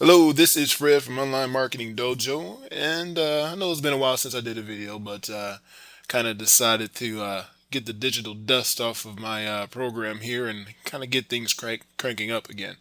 Hello, this is Fred from Online Marketing Dojo, and I know it's been a while since I did a video, but kind of decided to get the digital dust off of my program here and kind of get things cranking up again.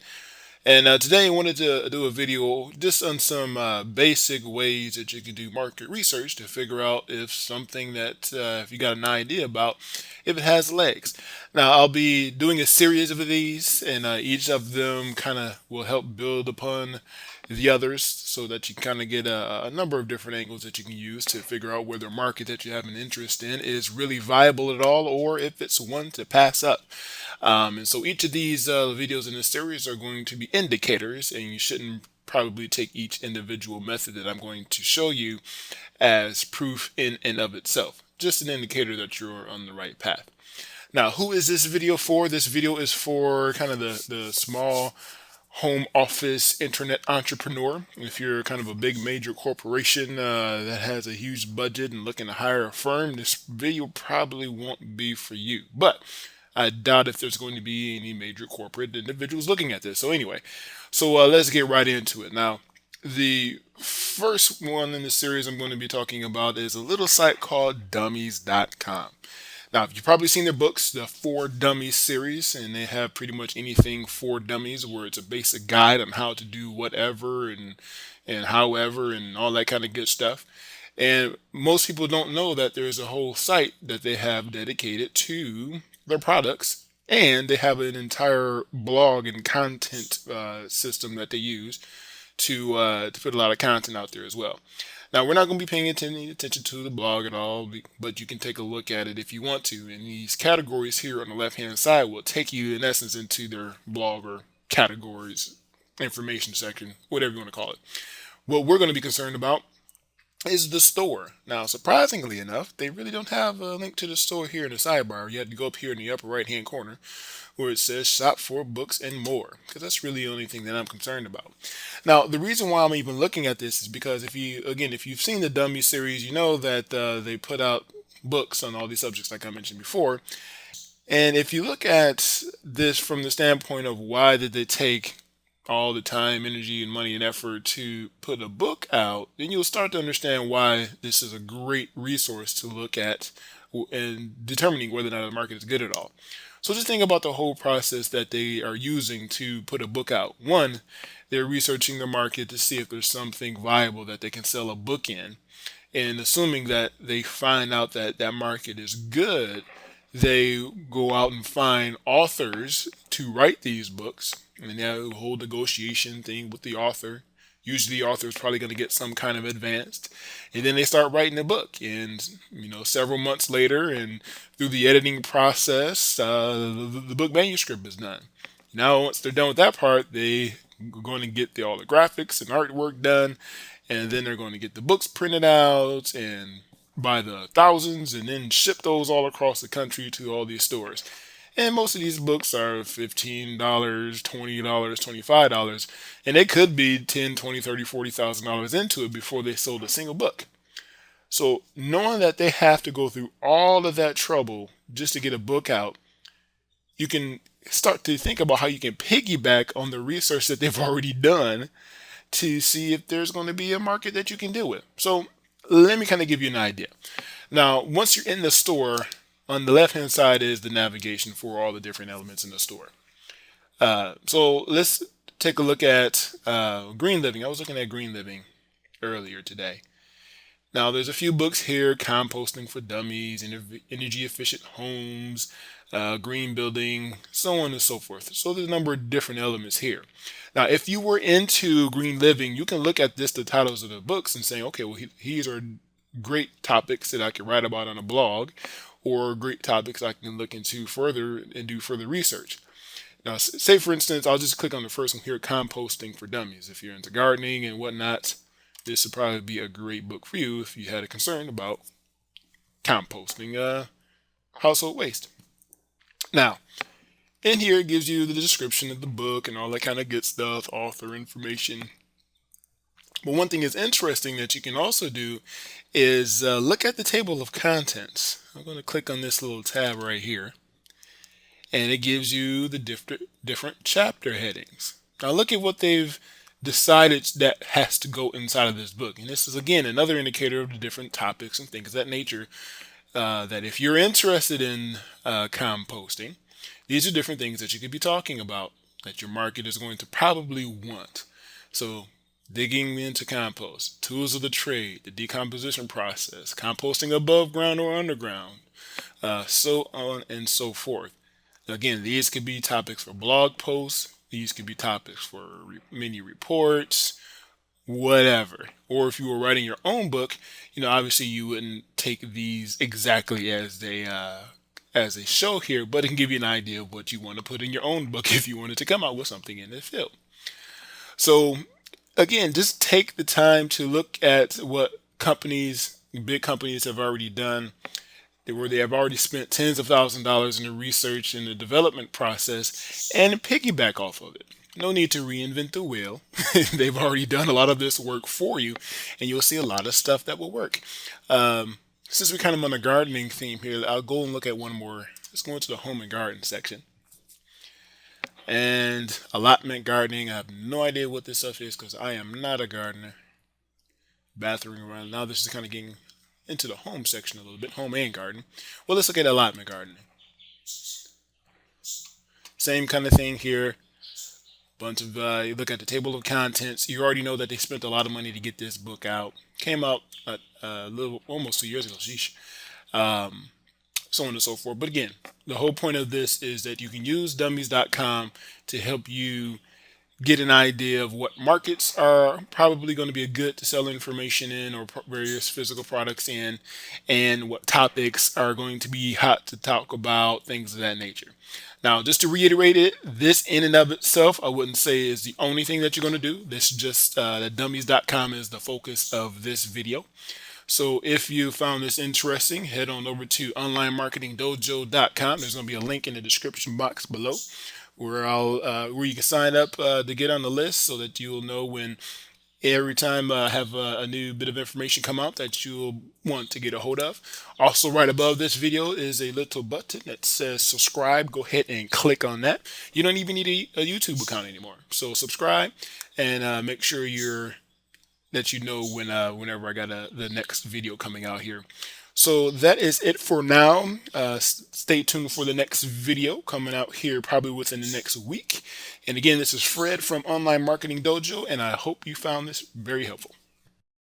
And today I wanted to do a video just on some basic ways that you can do market research to figure out if something that if you got an idea about, if it has legs. Now I'll be doing a series of these, and each of them kind of will help build upon the others so that you kind of get a number of different angles that you can use to figure out whether a market that you have an interest in is really viable at all or if it's one to pass up. And so each of these videos in this series are going to be indicators, and you shouldn't probably take each individual method that I'm going to show you as proof in and of itself. Just an indicator that you're on the right path. Now, who is this video for? This video is for kind of the small home office internet entrepreneur. If you're kind of a big major corporation that has a huge budget and looking to hire a firm, this video probably won't be for you. But I doubt if there's going to be any major corporate individuals looking at this. So anyway, let's get right into it. Now, the first one in the series I'm going to be talking about is a little site called Dummies.com. Now, you've probably seen their books, the For Dummies series, and they have pretty much anything for dummies, where it's a basic guide on how to do whatever and however and all that kind of good stuff. And most people don't know that there's a whole site that they have dedicated to their products, and they have an entire blog and content system that they use to put a lot of content out there as well. Now, we're not going to be paying attention to the blog at all, but you can take a look at it if you want to. And these categories here on the left-hand side will take you, in essence, into their blog or categories, information section, whatever you want to call it. What we're going to be concerned about is the store. Now, surprisingly enough, they really don't have a link to the store here in the sidebar. You have to go up here in the upper right-hand corner where it says shop for books and more, because that's really the only thing that I'm concerned about. Now, the reason why I'm even looking at this is because if you've seen the Dummy series, you know that they put out books on all these subjects like I mentioned before. And if you look at this from the standpoint of why did they take all the time, energy, and money and effort to put a book out, then you'll start to understand why this is a great resource to look at in determining whether or not the market is good at all. So just think about the whole process that they are using to put a book out. One, they're researching the market to see if there's something viable that they can sell a book in. And assuming that they find out that that market is good, they go out and find authors to write these books, and they have a whole negotiation thing with the author. Usually, the author is probably going to get some kind of advanced, and then they start writing the book. And several months later, and through the editing process, the book manuscript is done. Now, once they're done with that part, they are going to get all the graphics and artwork done, and then they're going to get the books printed out and by the thousands and then ship those all across the country to all these stores. And most of these books are $15, $20, $25, and they could be 10, 20, 30, $40,000 into it before they sold a single book. So knowing that they have to go through all of that trouble just to get a book out, you can start to think about how you can piggyback on the research that they've already done to see if there's going to be a market that you can deal with. So let me kind of give you an idea. Now, once you're in the store, on the left hand side is the navigation for all the different elements in the store. So let's take a look at Green Living. I was looking at Green Living earlier today. Now, there's a few books here: Composting for Dummies, Energy Efficient Homes, Green Building, so on and so forth. So there's a number of different elements here. Now, if you were into Green Living, you can look at the titles of the books, and say, okay, well, these are great topics that I can write about on a blog, or great topics I can look into further and do further research. Now, say for instance, I'll just click on the first one here: Composting for Dummies. If you're into gardening and whatnot, this would probably be a great book for you if you had a concern about composting household waste. Now, in here it gives you the description of the book and all that kind of good stuff, author information. But one thing is interesting that you can also do is look at the table of contents. I'm going to click on this little tab right here, and it gives you the different chapter headings. Now look at what they've decided that has to go inside of this book. And this is again another indicator of the different topics and things of that nature. That if you're interested in composting, these are different things that you could be talking about that your market is going to probably want. So, digging into compost, tools of the trade, the decomposition process, composting above ground or underground, so on and so forth. Again, these could be topics for blog posts, these could be topics for mini reports, whatever. Or if you were writing your own book, obviously you wouldn't take these exactly as they show here, but it can give you an idea of what you want to put in your own book if you wanted to come out with something in this field. So again, just take the time to look at what big companies have already done, where they have already spent tens of thousands of dollars in the research and the development process, and piggyback off of it. No need to reinvent the wheel. They've already done a lot of this work for you, and you'll see a lot of stuff that will work. Since we're kind of on a gardening theme here, I'll go and look at one more. Let's go into the home and garden section. And allotment gardening. I have no idea what this stuff is because I am not a gardener. Bathroom around. Now this is kind of getting into the home section a little bit, home and garden. Well, let's look at allotment gardening. Same kind of thing here. Bunch of you look at the table of contents. You already know that they spent a lot of money to get this book out. Came out a little almost 2 years ago. Sheesh. So on and so forth. But again, the whole point of this is that you can use dummies.com to help you get an idea of what markets are probably going to be a good to sell information in or various physical products in, and what topics are going to be hot to talk about, things of that nature. Now, just to reiterate it, this in and of itself, I wouldn't say is the only thing that you're going to do. This just that dummies.com is the focus of this video. So if you found this interesting, head on over to onlinemarketingdojo.com. There's going to be a link in the description box below where you can sign up to get on the list so that you'll know when every time I have a new bit of information come out that you'll want to get a hold of. Also, right above this video is a little button that says subscribe. Go ahead and click on that. You don't even need a YouTube account anymore. So subscribe and make sure that you know whenever I got the next video coming out here. So that is it for now. Stay tuned for the next video coming out here probably within the next week. And again, this is Fred from Online Marketing Dojo, and I hope you found this very helpful.